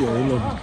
Ya Allah.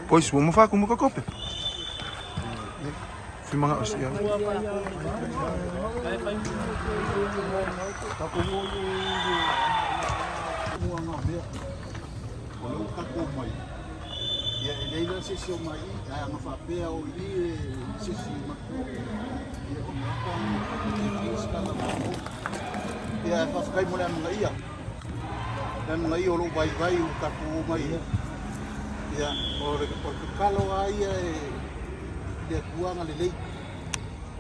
Pois, vamos falar como que copia. Filma nga siya. Ya, ele sisi o mai, a mafapea o li sisi maku. Ya, o makan skala maku. Ya, fakai mo na mga iya. Dan mga iyo lo bai o kaku mai. Ya, porque kalo ai de kuanga lelei.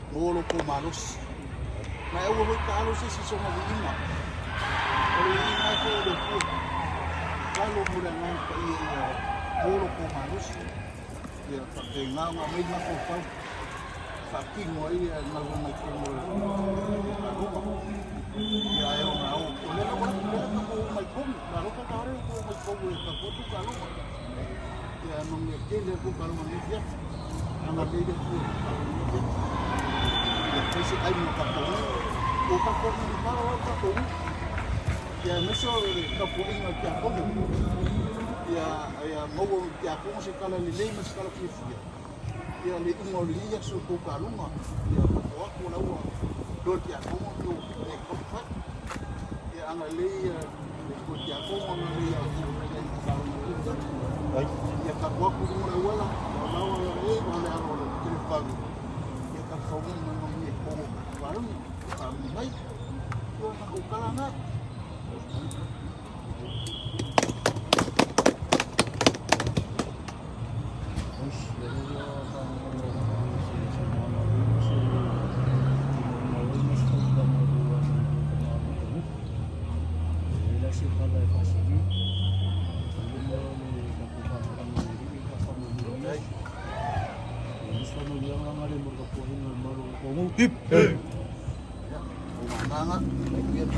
Ngolo ko malos. Na eu vou kalo sisi so mga ina. O ina ko de ku. Kalo mo na nang iya. Puro po malos. Ya, porque nga mesma coisa. Faquinho aí, nós vamos aqui no Aruba. E aí eu não, olha agora que o mais como, garoto tá hora o mais como está foto garoto. E aí não me quer o garoto nem dia. Anda bem de tudo. E depois se aí no capô, o capô não para o capô. E aí não só o capô aqui a pouco. Ya mau ya ko se kala lelei mas kala kifia ya le mo li ya so ko kaluma ya ko la wa do ya ko mo no e ko fa ya ana le ya ko ya ko mo no le ya ai ya ka ko ko mo la wala la wa ya e ko le aro le ki fa ya ka fa mo no ni ko wa ru ka mai ko ka kala na Hip. Umanga, biar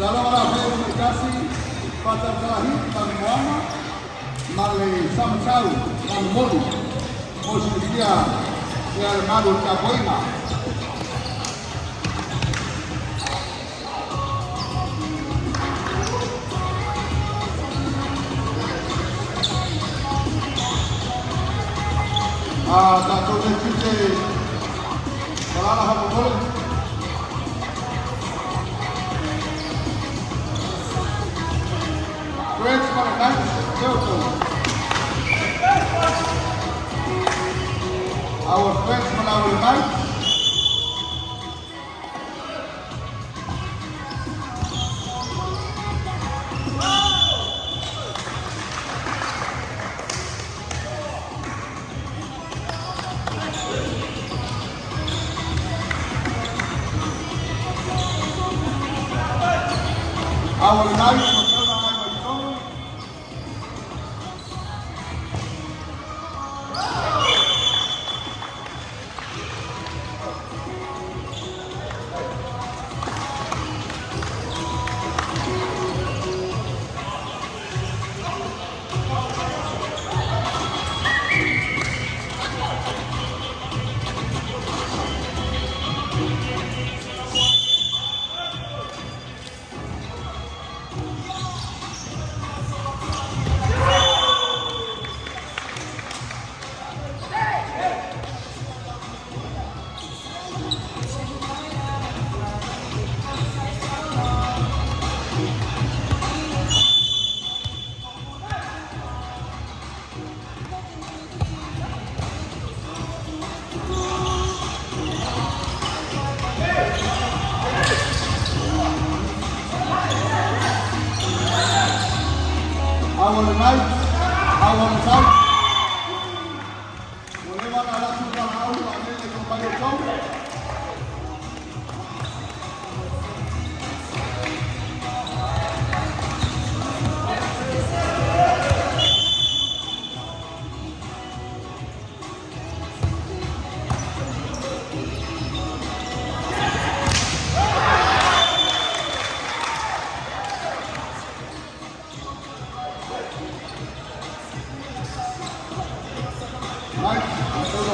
Dalam komunikasi pada terakhir dan Muhammad Malay sama tahu dan Molu Mesti dia malu kapoina. Tak tahu kita kalau apa boleh. Friends for the night, our friends for our night. Our night. Our night, whenever I like to come out, I make a company come.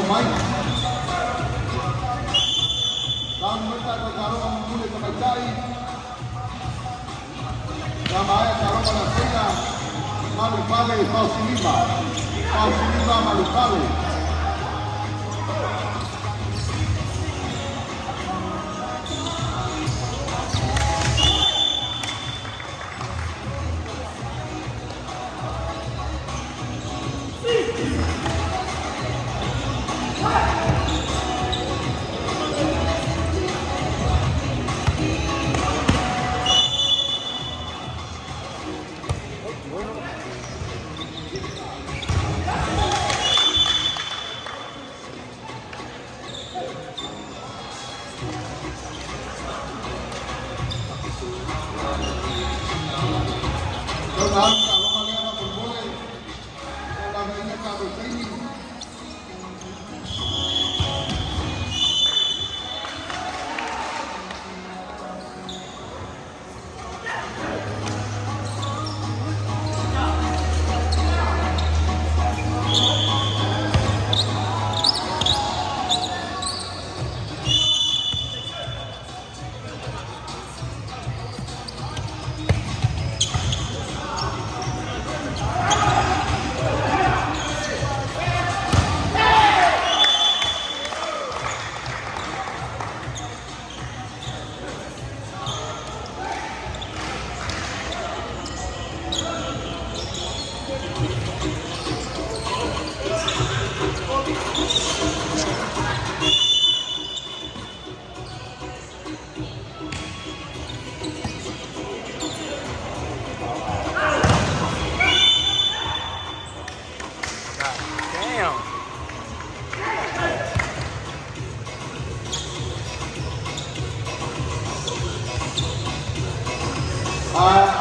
Mike, dan mereka berjalan memulai kembali. Ramai cara malasnya malu pale Pausiliba malu pale.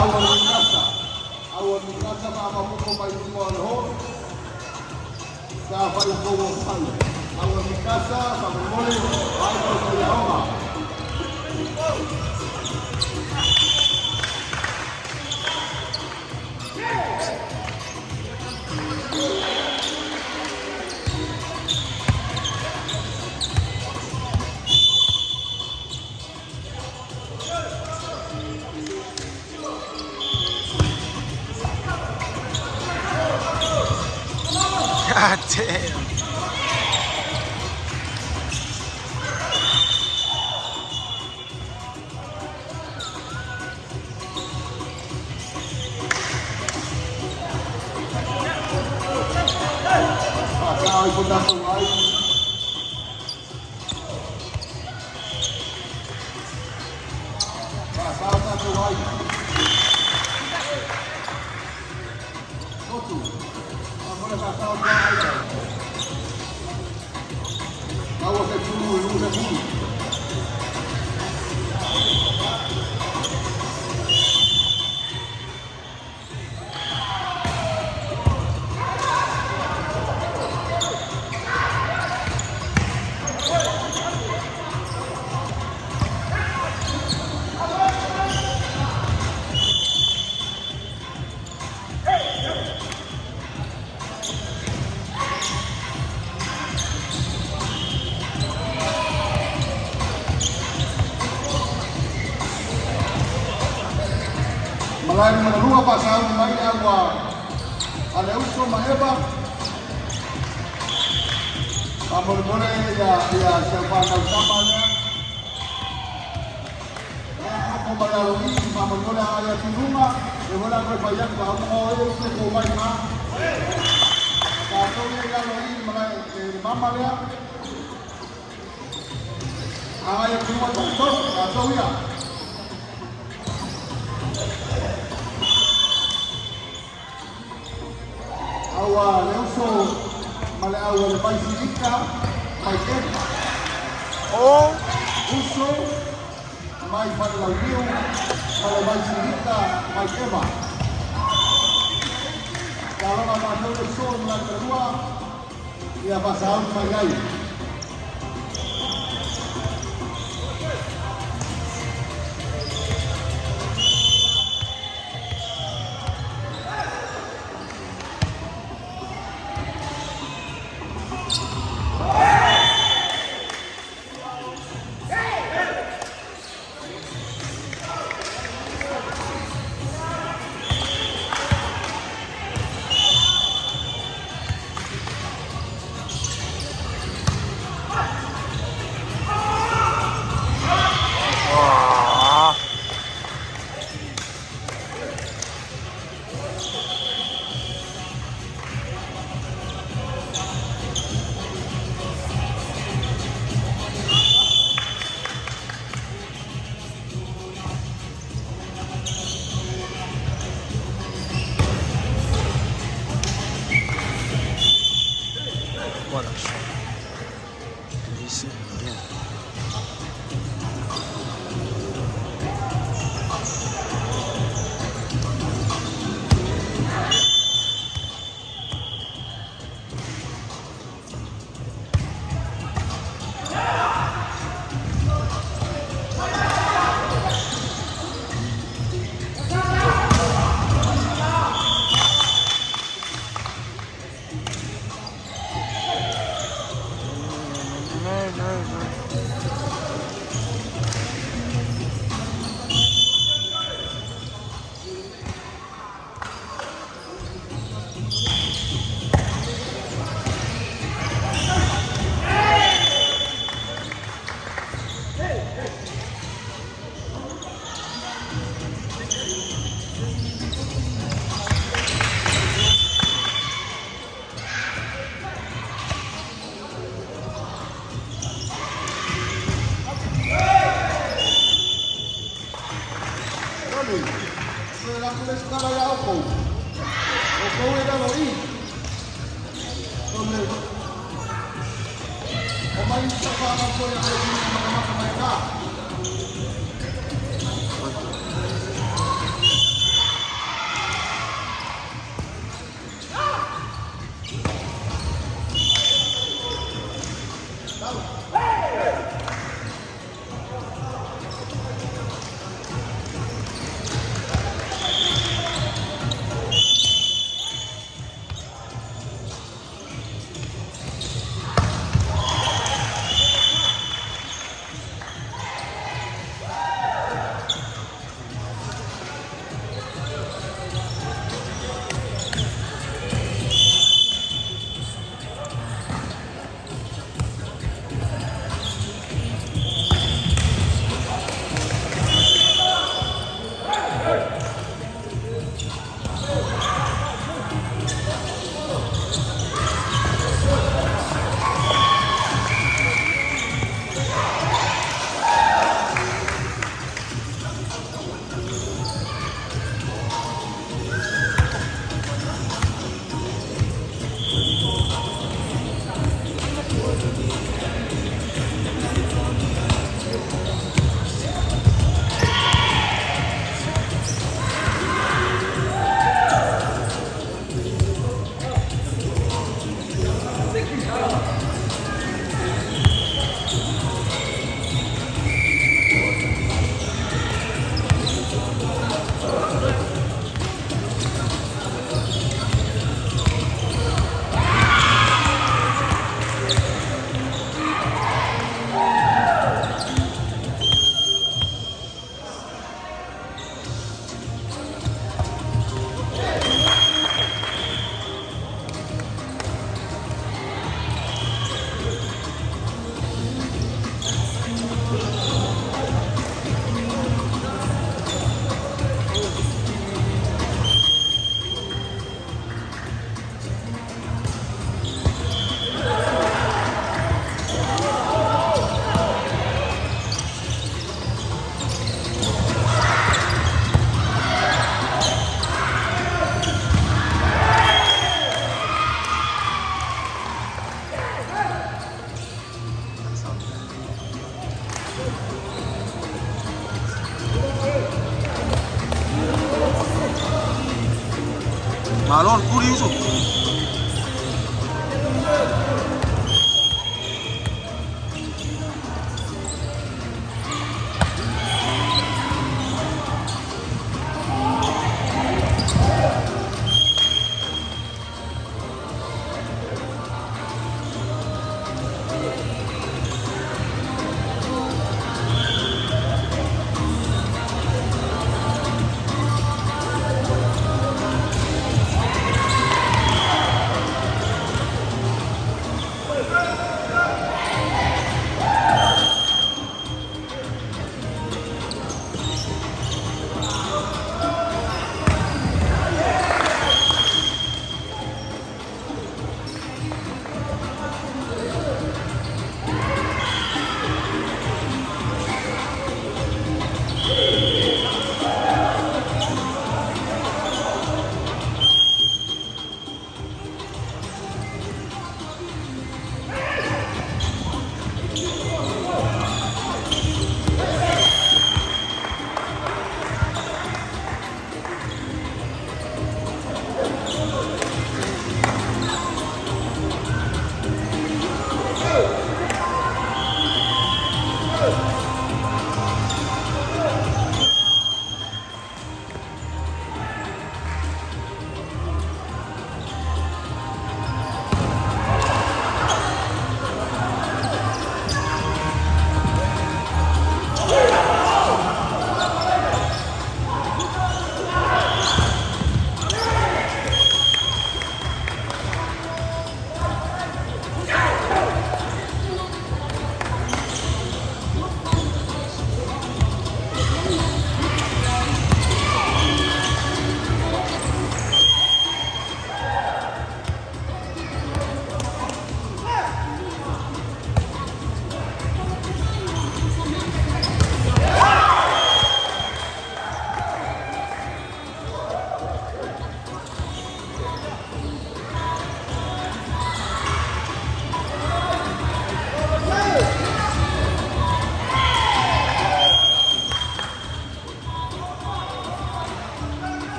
Our mikasa mama muko pa yung mga lahon. Sa payong palo. Ang mikasa sa muli ay sa Yahoma. God damn. Ay po na itong ay. Pasawag na itong ay. Oto. Ako na pasawag na ay. Tawa sa tuloy, yung sa tuloy. Malayo manalunga pa sa may agwa. Aleuso maeba. Amor-more ya siapa sama niya. Ako malalungi, amor-more ayat tulunga. Wala ko bayang ba ako sa kumay ma. Kaso niya lalungi mga mama niya. Ayat tulunga to, kaso niya. Awa Leuso malawa na pagsilika may kema. Oh, Uso may panlawin malabay silika may kema. Kalau mga Leuso mga kedua ia pasal magay. what a shot. Did you see? Yeah. Malon, puri Yusuf.